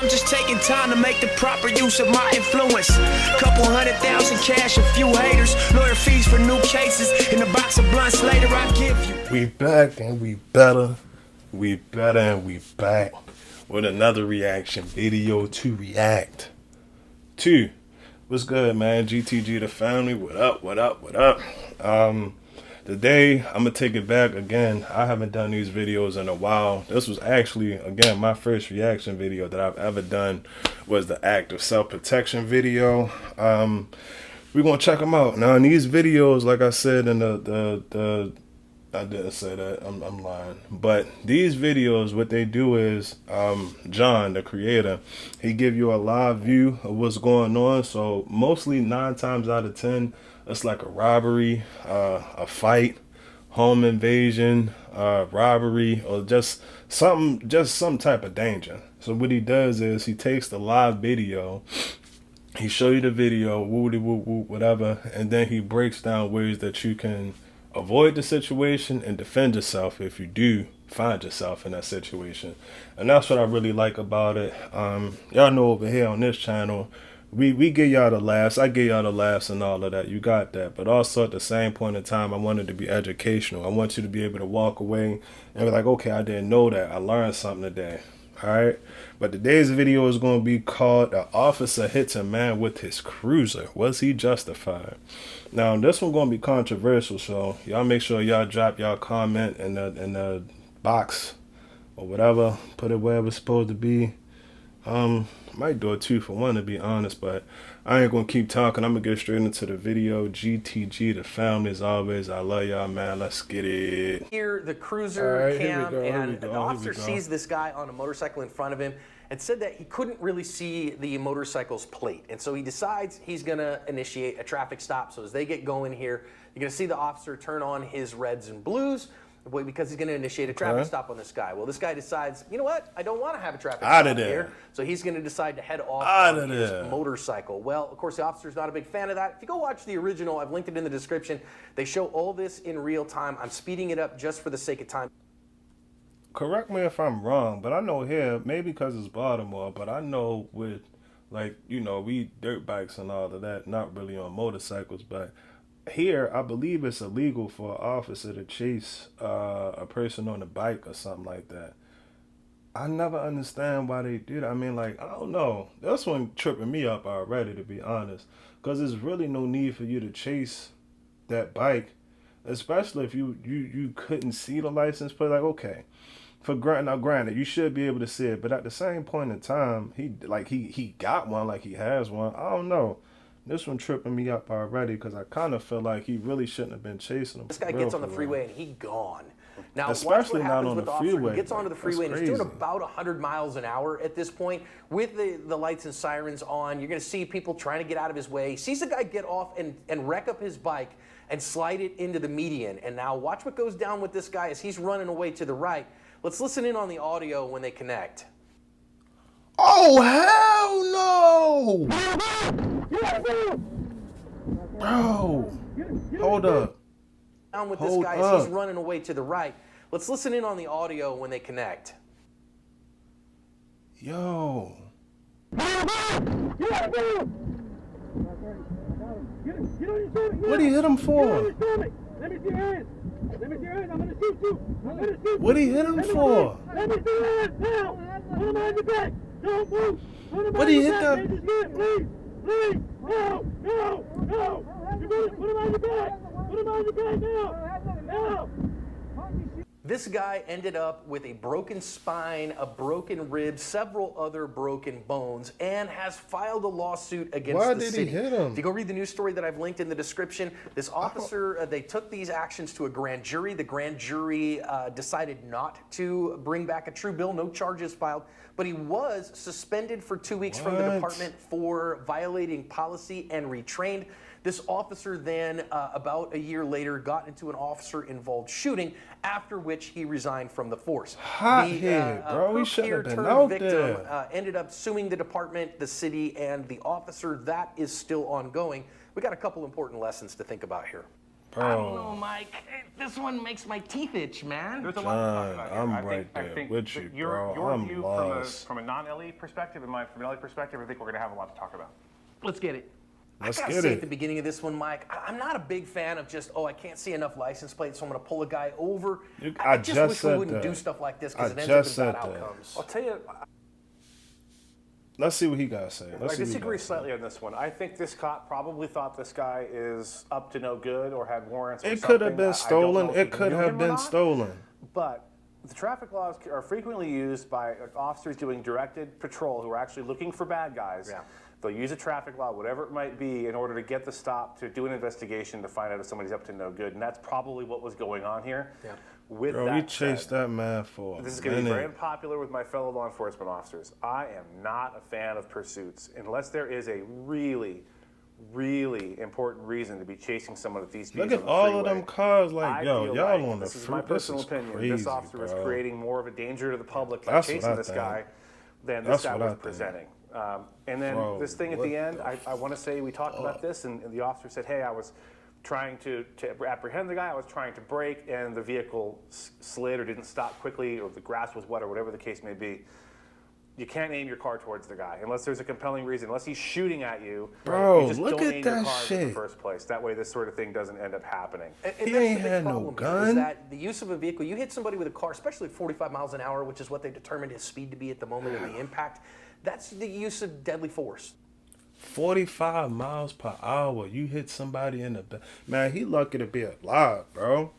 I'm just taking time to make the proper use of my influence. Couple 100,000 cash, a few haters, lawyer fees for new cases, and a box of blunts later I give you. We back and we better. We better and we back with another reaction video to react to. What's good, man? GTG the family. What up? What up? What up? Today I'm gonna take it back again. I haven't done these videos in a while. This was actually, again, my first reaction video that I've ever done was the act of self-protection video. We're gonna check them out. Now in these videos, like I said in the I didn't say that, I'm lying. But these videos, what they do is, John, the creator, he give you a live view of what's going on. So mostly 9 times out of 10, it's like a robbery, a fight, home invasion, robbery, or just some type of danger. So what he does is he takes the live video, he show you the video, woody woo woo, whatever, and then he breaks down ways that you can avoid the situation and defend yourself if you do find yourself in that situation. And that's what I really like about it. Y'all know over here on this channel, we give y'all the laughs. I give y'all the laughs and all of that. You got that. But also at the same point in time, I want it to be educational. I want you to be able to walk away and be like, okay, I didn't know that. I learned something today. All right. But today's video is going to be called "An Officer Hits a Man with His Cruiser. Was he justified?" Now, this one going to be controversial, so y'all make sure y'all drop y'all comment in the box or whatever. Put it wherever it's supposed to be. Might do a 2 for 1 to be honest, but I ain't gonna keep talking. I'm gonna get straight into the video. GTG, the family, as always. I love y'all, man. Let's get it. Here, the cruiser cam, and the officer go. sees this guy on a motorcycle in front of him and said that he couldn't really see the motorcycle's plate. And so he decides he's gonna initiate a traffic stop. So as they get going here, you're gonna see the officer turn on his reds and blues because he's going to initiate a traffic stop on this guy. Well, this guy decides, you know what? I don't want to have a traffic stop here. So he's going to decide to head off on his motorcycle. Well, of course, the officer's not a big fan of that. If you go watch the original, I've linked it in the description. They show all this in real time. I'm speeding it up just for the sake of time. Correct me if I'm wrong, but I know here, maybe because it's Baltimore, but I know with, like, you know, we dirt bikes and all of that, not really on motorcycles, but here, I believe it's illegal for an officer to chase a person on a bike or something like that. I never understand why they do that. I mean, like, I don't know. This one tripping me up already, to be honest. Because there's really no need for you to chase that bike, especially if you couldn't see the license plate. Like, okay, granted, you should be able to see it. But at the same point in time, he got one, like he has one. I don't know. This one tripping me up already because I kind of feel like he really shouldn't have been chasing him. This guy gets on the freeway and he gone. Now, especially watch what not happens on with the officer. freeway. He gets onto the freeway and he's doing about 100 miles an hour at this point with the lights and sirens on. You're going to see people trying to get out of his way. He sees the guy get off and wreck up his bike and slide it into the median. And now watch what goes down with this guy as he's running away to the right. Let's listen in on the audio when they connect. Oh, hell no! Bro, hold up. Down with this guy as he's running away to the right. Let's listen in on the audio when they connect. Yo. What he hit him for? Let me see your hands. Let me see your hands. I'm going to shoot you. I'm going to shoot you. What he hit him for? Let me see your hands now. Put him on your back. Don't move. What he hit them? Please. Please. No. No. No. Put him on your back. Put him on your back now. Now. This guy ended up with a broken spine, a broken rib, several other broken bones, and has filed a lawsuit against the city. Why did he hit him? If you go read the news story that I've linked in the description, this officer, they took these actions to a grand jury. The grand jury decided not to bring back a true bill, no charges filed, but he was suspended for 2 weeks from the department for violating policy and retrained. This officer then, about a year later, got into an officer-involved shooting, after which he resigned from the force. Hot head, bro. He shouldn't have been out there. Ended up suing the department, the city, and the officer. That is still ongoing. We got a couple important lessons to think about here. I don't know, Mike. This one makes my teeth itch, man. There's a lot to talk about here. I'm I think, right there with you, your bro. I'm view lost. from a non-LE perspective and mine from an LE perspective, I think we're going to have a lot to talk about. Let's get it. Let's I gotta get say it. at the beginning of this one, Mike, I'm not a big fan of just, I can't see enough license plates, so I'm gonna pull a guy over. I just wish we said wouldn't that. do stuff like this because I it ends up just in bad said that. outcomes. I'll tell you, Let's see what he got to say. I disagree slightly on this one. I think this cop probably thought this guy is up to no good or had warrants. Or It could have something. been stolen. I don't know if It he could knew have him or been not, stolen. But the traffic laws are frequently used by officers doing directed patrol who are actually looking for bad guys. Yeah. They'll use a traffic law, whatever it might be, in order to get the stop, to do an investigation, to find out if somebody's up to no good. And that's probably what was going on here. Yeah. With Bro, that we chased said, that man for a this is going to be very minute. unpopular with my fellow law enforcement officers. I am not a fan of pursuits unless there is a really, really important reason to be chasing someone at these speeds. Look at on the all of freeway. them cars. Like, I yo, feel y'all like, on the this is my fruit. This personal is opinion. crazy, This officer was bro. creating more of a danger to the public by That's what chasing I this think. guy than That's this guy what I was think. presenting. And then Bro, this thing at what the end, the I want to say we talked about this, and the officer said, hey, I was trying to apprehend the guy, I was trying to brake, and the vehicle slid or didn't stop quickly, or the grass was wet, or whatever the case may be. You can't aim your car towards the guy unless there's a compelling reason. Unless he's shooting at you, Bro, you just look don't at aim that your car in shit. the first place. That way, this sort of thing doesn't end up happening. And He that's ain't the big had no problem here, gun. is that the use of a vehicle, you hit somebody with a car, especially at 45 miles an hour, which is what they determined his speed to be at the moment of the impact, that's the use of deadly force. 45 miles per hour. You hit somebody in the back. Man, he lucky to be alive, bro.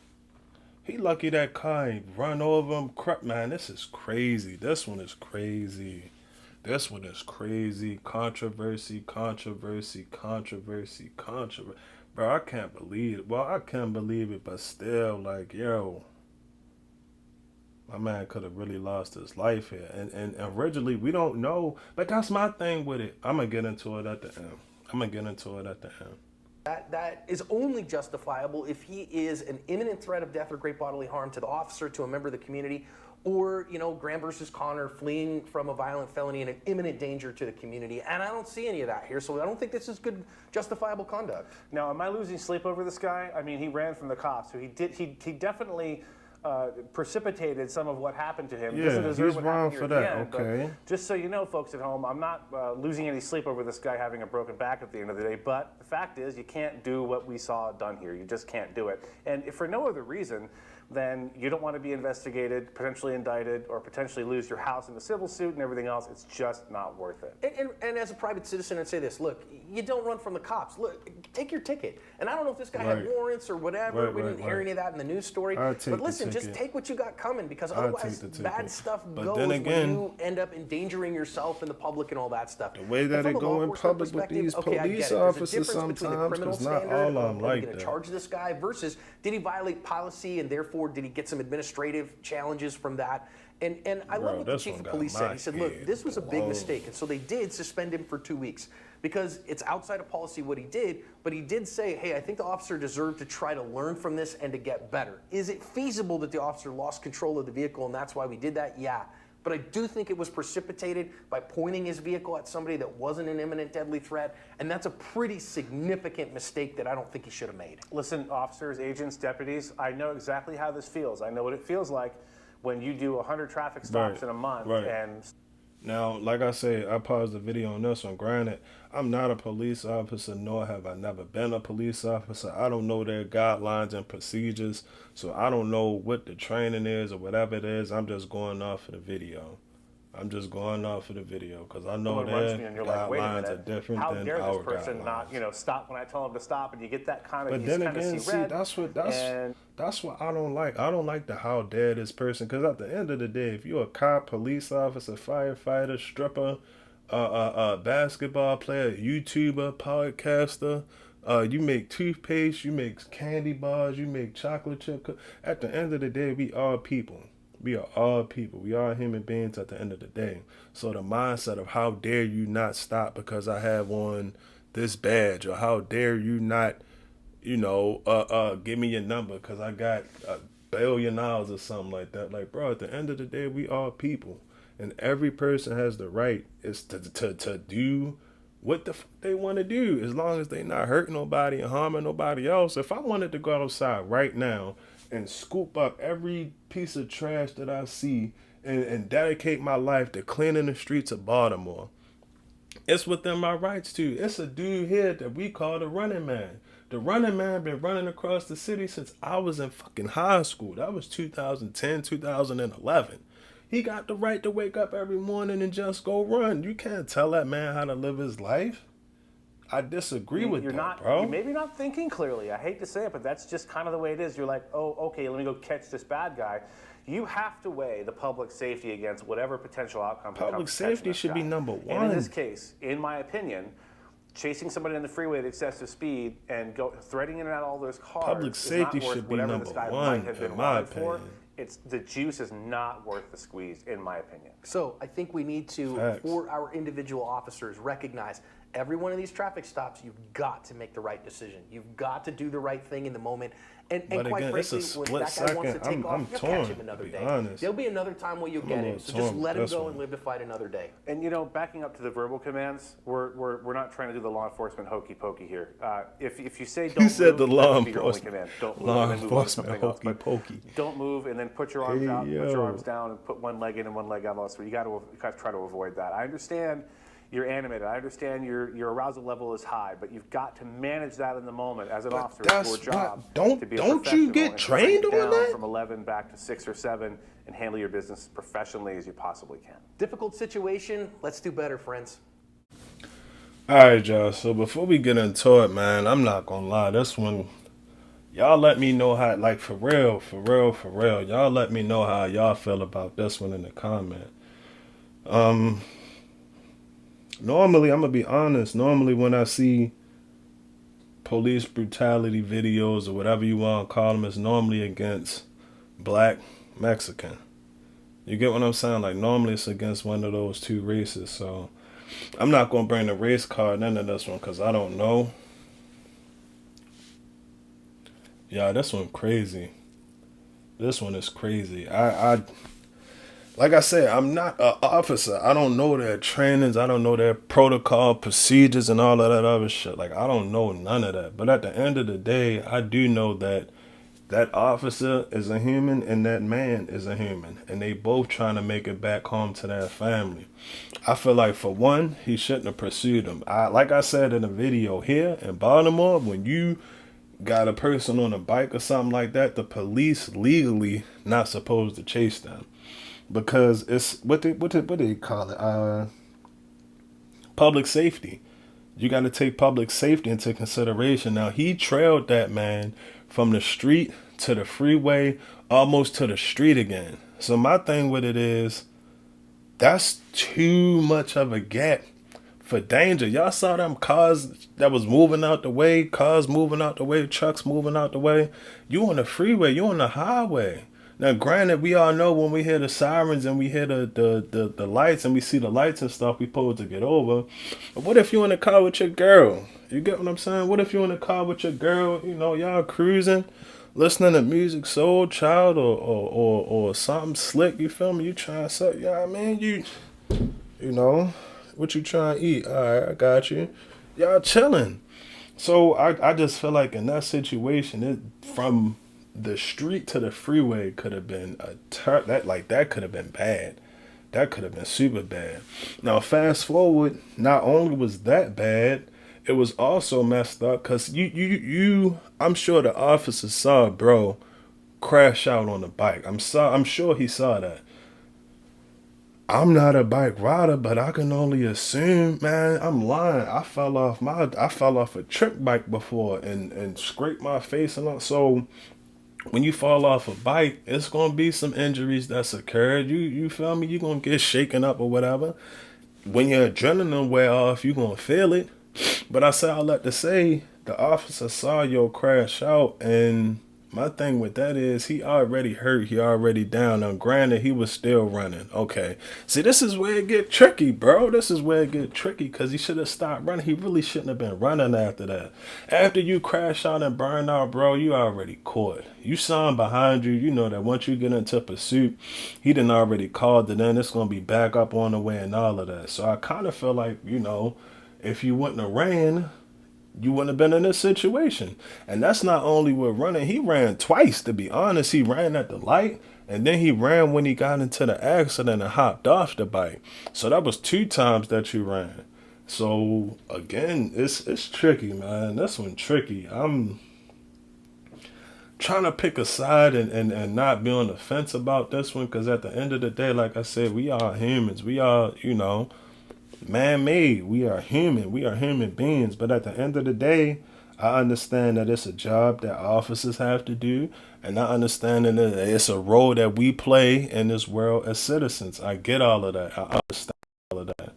He lucky that car ain't run over him. Crap, man, this is crazy. This one is crazy. This one is crazy. Controversy. Bro, I can't believe it. Well, I can't believe it, but still, like, yo. My man could have really lost his life here. And originally, we don't know. But that's my thing with it. I'm going to get into it at the end. That is only justifiable if he is an imminent threat of death or great bodily harm to the officer, to a member of the community, or, Graham versus Connor, fleeing from a violent felony and an imminent danger to the community. And I don't see any of that here, so I don't think this is good, justifiable conduct. Now, am I losing sleep over this guy? I mean, he ran from the cops, so he definitely precipitated some of what happened to him. Yeah, Doesn't deserve he's what wrong happened for here at that, the end, okay. but just so you know, folks at home, I'm not losing any sleep over this guy having a broken back at the end of the day, but the fact is you can't do what we saw done here. You just can't do it. And if for no other reason, then you don't want to be investigated, potentially indicted, or potentially lose your house in a civil suit and everything else. It's just not worth it. And as a private citizen, I'd say this, look, you don't run from the cops. Look, take your ticket. And I don't know if this guy had Right. warrants or whatever. Right, we didn't hear right. any of that in the news story. I'd take But the listen, just ticket. take what you got coming, because I'd otherwise take the bad ticket. stuff But goes then when again, you end up endangering yourself and the public and all that stuff. The way that And from it a go law in enforcement public with perspective, these okay, I get police it. There's a officers difference between the sometimes, criminal 'cause not standard all of, of 'em are we like going to that. charge this guy versus did he violate policy and therefore did he get some administrative challenges from that? And I Bro, love what the this chief one of got police my said. He said, look, head this was a big blown. mistake. And so they did suspend him for 2 weeks because it's outside of policy what he did. But he did say, hey, I think the officer deserved to try to learn from this and to get better. Is it feasible that the officer lost control of the vehicle and that's why we did that? Yeah. But I do think it was precipitated by pointing his vehicle at somebody that wasn't an imminent deadly threat. And that's a pretty significant mistake that I don't think he should have made. Listen, officers, agents, deputies, I know exactly how this feels. I know what it feels like when you do 100 traffic stops Right, in a month right. and Now, like I say, I paused the video on this one. Granted, I'm not a police officer, nor have I never been a police officer. I don't know their guidelines and procedures, so I don't know what the training is or whatever it is. I'm just going off of the video. Because I know someone runs me their and you're like, wait a guidelines are minute, different how than dare our this person guidelines. not, stop when I tell him to stop, and you get that kind of, But you then kind of again, see see, red. that's what I don't like. I don't like the how dare this person. Because at the end of the day, if you're a cop, police officer, firefighter, stripper, basketball player, YouTuber, podcaster, you make toothpaste, you make candy bars, you make chocolate chip. At the end of the day, we are people. We are all people. We are human beings at the end of the day. So the mindset of how dare you not stop because I have on this badge, or how dare you not, give me your number because I got $1 billion or something like that. Like, bro, at the end of the day, we are people. And every person has the right is to do what the fuck they want to do, as long as they not hurting nobody and harming nobody else. If I wanted to go outside right now and scoop up every piece of trash that I see and dedicate my life to cleaning the streets of Baltimore, it's within my rights to. It's a dude here that we call the Running Man. The Running Man been running across the city since I was in fucking high school. That was 2010, 2011. He got the right to wake up every morning and just go run. You can't tell that man how to live his life. I disagree with that, bro. You're maybe not thinking clearly. I hate to say it, but that's just kind of the way it is. You're like, oh, okay, let me go catch this bad guy. You have to weigh the public safety against whatever potential outcome. Public safety should be number one. And in this case, in my opinion, chasing somebody on the freeway at excessive speed and threading in and out all those cars. Public safety should be number one, in my opinion. The juice is not worth the squeeze, in my opinion. So I think we need to, for our individual officers, recognize every one of these traffic stops, you've got to make the right decision. You've got to do the right thing in the moment. And But quite again, it's a frankly, when that guy split wants to second. take I'm off, you'll torn, catch him another to be day. honest. There'll be another time where you'll get a him. little So just torn let him with this go one. and live to fight another day. And backing up to the verbal commands, we're not trying to do the law enforcement hokey pokey here. If you say don't You said move, the law that should be your only enforcement. command. Don't move Law and then move on to enforcement something else. hokey But pokey. don't move and then put your arms Hey, out, put yo. your arms down, and put one leg in and one leg out. Also, you got to try to avoid that. I understand you're animated. I understand your arousal level is high, but you've got to manage that in the moment as an officer. It's your job. Don't to be a you professional get and trained bring it on down that? from 11 back to 6 or 7 and handle your business professionally as you possibly can. Difficult situation. Let's do better, friends. All right, y'all. So before we get into it, man, I'm not gonna lie. This one, y'all let me know how, like, for real. Y'all let me know how y'all feel about this one in the comment. Normally, I'm gonna be honest. Normally, when I see police brutality videos or whatever you want to call them, it's normally against black Mexican. You get what I'm saying? Like, normally it's against one of those two races. So I'm not gonna bring the race card into this one because I don't know. Yeah, this one crazy. This one is crazy. I like I said, I'm not an officer. I don't know their trainings. I don't know their protocol, procedures, and all of that other shit. Like, I don't know none of that. But at the end of the day, I do know that that officer is a human and that man is a human. And they both trying to make it back home to their family. I feel like, for one, he shouldn't have pursued them. Like I said in the video here in Baltimore, when you got a person on a bike or something like that, the police legally not supposed to chase them. Because it's what do they call it? Public safety. You got to take public safety into consideration. Now, he trailed that man from the street to the freeway, almost to the street again. So my thing with it is, that's too much of a gap for danger. Y'all saw them cars that was moving out the way, trucks moving out the way. You on the freeway, you on the highway. Now, granted, we all know when we hear the sirens and we hear the lights and we see the lights and stuff, we supposed to get over. But what if you in the car with your girl? You get what I'm saying? What if you in the car with your girl, y'all cruising, listening to music, Soul Child or something slick, you feel me? You trying to say, yeah, man, you know, what you trying to eat? All right, I got you. Y'all chilling. So I just feel like in that situation, from the street to the freeway could have been that could have been bad. That could have been super bad. Now, fast forward, not only was that bad, it was also messed up because I'm sure the officer saw bro crash out on the bike. I'm sure he saw that. I'm not a bike rider, but I can only assume, man, I'm lying. I fell off a trick bike before and scraped my face and all. So when you fall off a bike, it's gonna be some injuries that's occurred. You feel me? You're gonna get shaken up or whatever. When your adrenaline wear off, you gonna feel it. But I say all that to say, the officer saw your crash out, and my thing with that is he already hurt, he already down. Now, granted, he was still running. Okay. See, this is where it get tricky, bro. This is where it get tricky because he should have stopped running. He really shouldn't have been running after that. After you crash out and burn out, bro, you already caught. You saw him behind you. You know that once you get into pursuit, he done already called it in. It's going to be back up on the way and all of that. So I kind of feel like, If you wouldn't have ran, you wouldn't have been in this situation. And that's not only with running. He ran twice, to be honest. He ran at the light, and then he ran when he got into the accident and hopped off the bike. So that was 2 times that you ran. So again, it's tricky, man. This one tricky. I'm trying to pick a side and not be on the fence about this one, because at the end of the day, like I said, we are humans. We are, man-made. We are human. We are human beings. But at the end of the day, I understand that it's a job that officers have to do, and I understand that it's a role that we play in this world as citizens. I get all of that. I understand all of that.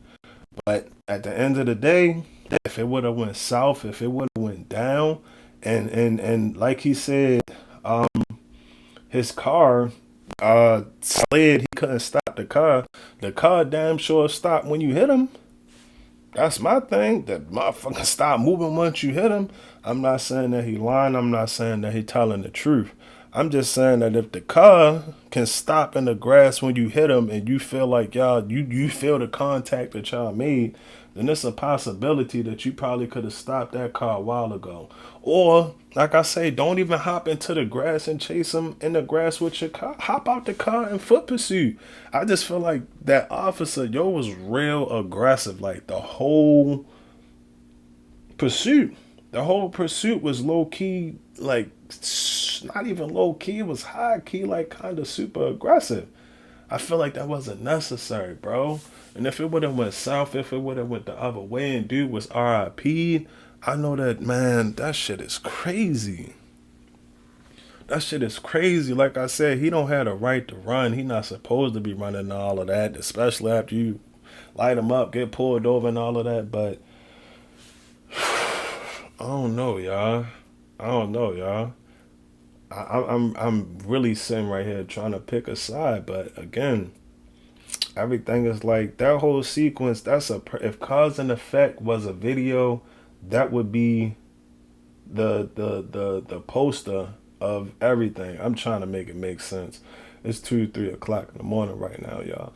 But at the end of the day, if it would have went south, if it would have went down, and like he said, his car slid, he couldn't stop the car. The car damn sure stopped when you hit him. That's my thing. That motherfucker stop moving once you hit him. I'm not saying that he lying. I'm not saying that he telling the truth. I'm just saying that if the car can stop in the grass when you hit him and you feel like you feel the contact that y'all made, then it's a possibility that you probably could have stopped that car a while ago. Or, like I say, don't even hop into the grass and chase him in the grass with your car. Hop out the car in foot pursuit. I just feel like that officer, was real aggressive. Like the whole pursuit. The whole pursuit was low key, like not even low key, it was high key, like kind of super aggressive. I feel like that wasn't necessary, bro. And if it would have went south, if it would have went the other way and dude was RIP, I know that, man, that shit is crazy. That shit is crazy. Like I said, he don't have the right to run. He not supposed to be running all of that, especially after you light him up, get pulled over and all of that. But I don't know, y'all. I'm really sitting right here trying to pick a side, but again, everything is like that whole sequence. If cause and effect was a video, that would be the poster of everything. I'm trying to make it make sense. It's 3 o'clock in the morning right now, y'all.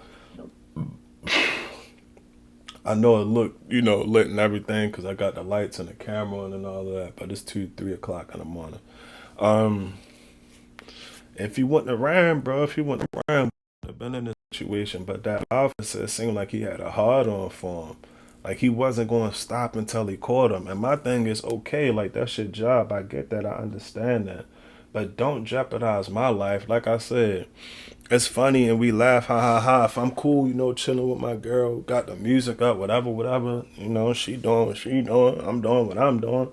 I know it look, lit and everything because I got the lights and the camera on and all of that, but it's 3 o'clock in the morning. If you wouldn't have ran, bro, would have been in this situation. But that officer, it seemed like he had a hard on for him. Like he wasn't going to stop until he caught him. And my thing is, okay, like that's your job. I get that. I understand that. But don't jeopardize my life. Like I said, it's funny and we laugh, ha ha ha. If I'm cool, chilling with my girl, got the music up, whatever, she doing what she doing, I'm doing what I'm doing.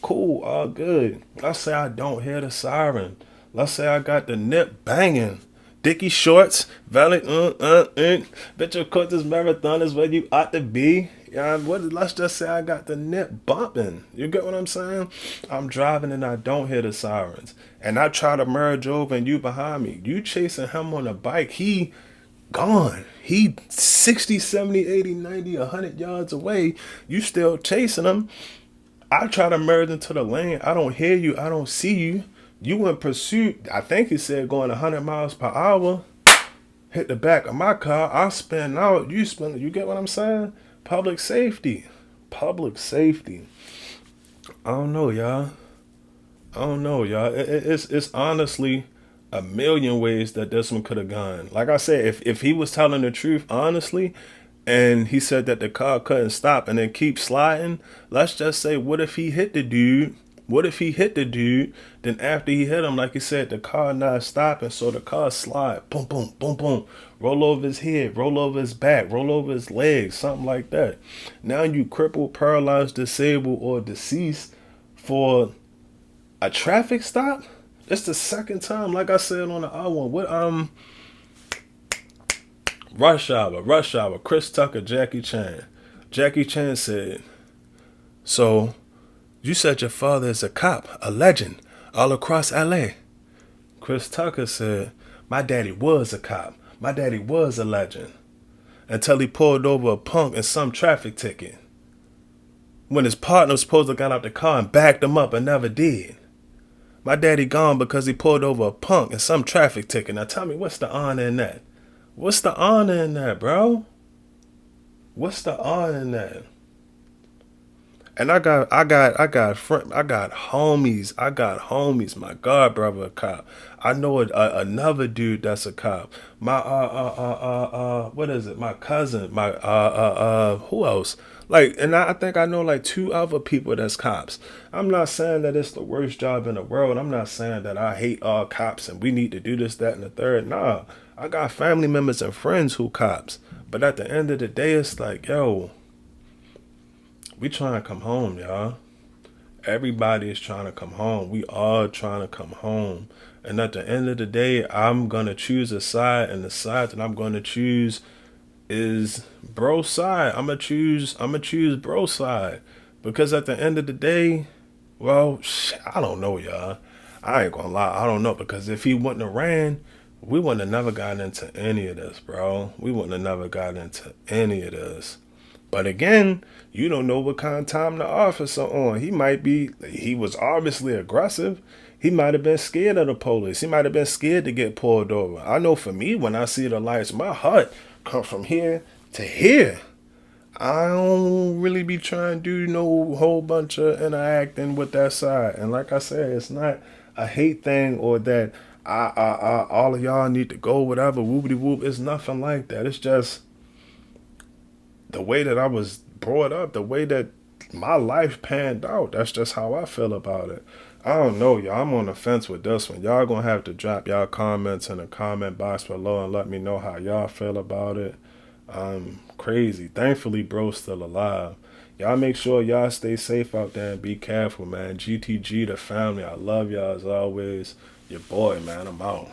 Cool, all good. Let's say I don't hear the siren. Let's say I got the nip banging. Dickie shorts, valley, bitch, of course this marathon is where you ought to be. Yeah, let's just say I got the nip bumping. You get what I'm saying? I'm driving and I don't hear the sirens. And I try to merge over and you behind me. You chasing him on a bike. He gone. He 60, 70, 80, 90, 100 yards away. You still chasing him. I try to merge into the lane. I don't hear you. I don't see you. You in pursuit. I think he said going 100 miles per hour. Hit the back of my car. I spin out. You spin. You get what I'm saying? Public safety. Public safety. I don't know, y'all. It's honestly a million ways that this one could have gone. Like I said, if he was telling the truth, honestly, and he said that the car couldn't stop and then keep sliding, let's just say, what if he hit the dude? Then after he hit him, like he said, the car not stopping, so the car slide, boom, boom, boom, boom, roll over his head, roll over his back, roll over his legs, something like that. Now you crippled, paralyzed, disabled, or deceased for a traffic stop? It's the second time, like I said on the other one. What Rush Hour, Chris Tucker, Jackie Chan. Jackie Chan said, so you said your father is a cop, a legend, all across LA. Chris Tucker said, my daddy was a cop. My daddy was a legend. Until he pulled over a punk in some traffic ticket. When his partner was supposed to have got out the car and backed him up and never did. My daddy gone because he pulled over a punk in some traffic ticket. Now tell me, what's the honor in that? What's the honor in that, bro? What's the honor in that? And I got homies. My god brother a cop. I know another dude that's a cop. My what is it? My cousin. My who else? Like, and I think I know like 2 other people that's cops. I'm not saying that it's the worst job in the world. I'm not saying that I hate all cops and we need to do this, that, and the third. Nah, I got family members and friends who cops. But at the end of the day, it's like, yo, we trying to come home, y'all. Everybody is trying to come home. We all trying to come home. And at the end of the day, I'm going to choose a side, and the side that I'm going to choose is bro side. I'm gonna choose bro side, because at the end of the day, well, I don't know, y'all. I ain't gonna lie, I don't know, because if he wouldn't have ran, we wouldn't have never gotten into any of this, bro. We wouldn't have never gotten into any of this. But again, you don't know what kind of time the officer on. He was obviously aggressive. He might have been scared of the police. He might have been scared to get pulled over. I know for me, when I see the lights, my heart comes from here to here. I don't really be trying to do no whole bunch of interacting with that side. And like I said, it's not a hate thing or that all of y'all need to go whatever, whoopity whoop. It's nothing like that. It's just the way that I was brought up, the way that my life panned out. That's just how I feel about it. I don't know, y'all. I'm on the fence with this one. Y'all gonna have to drop y'all comments in the comment box below and let me know how y'all feel about it. Crazy. Thankfully, bro's still alive. Y'all make sure y'all stay safe out there and be careful, man. GTG, the family. I love y'all as always. Your boy, man. I'm out.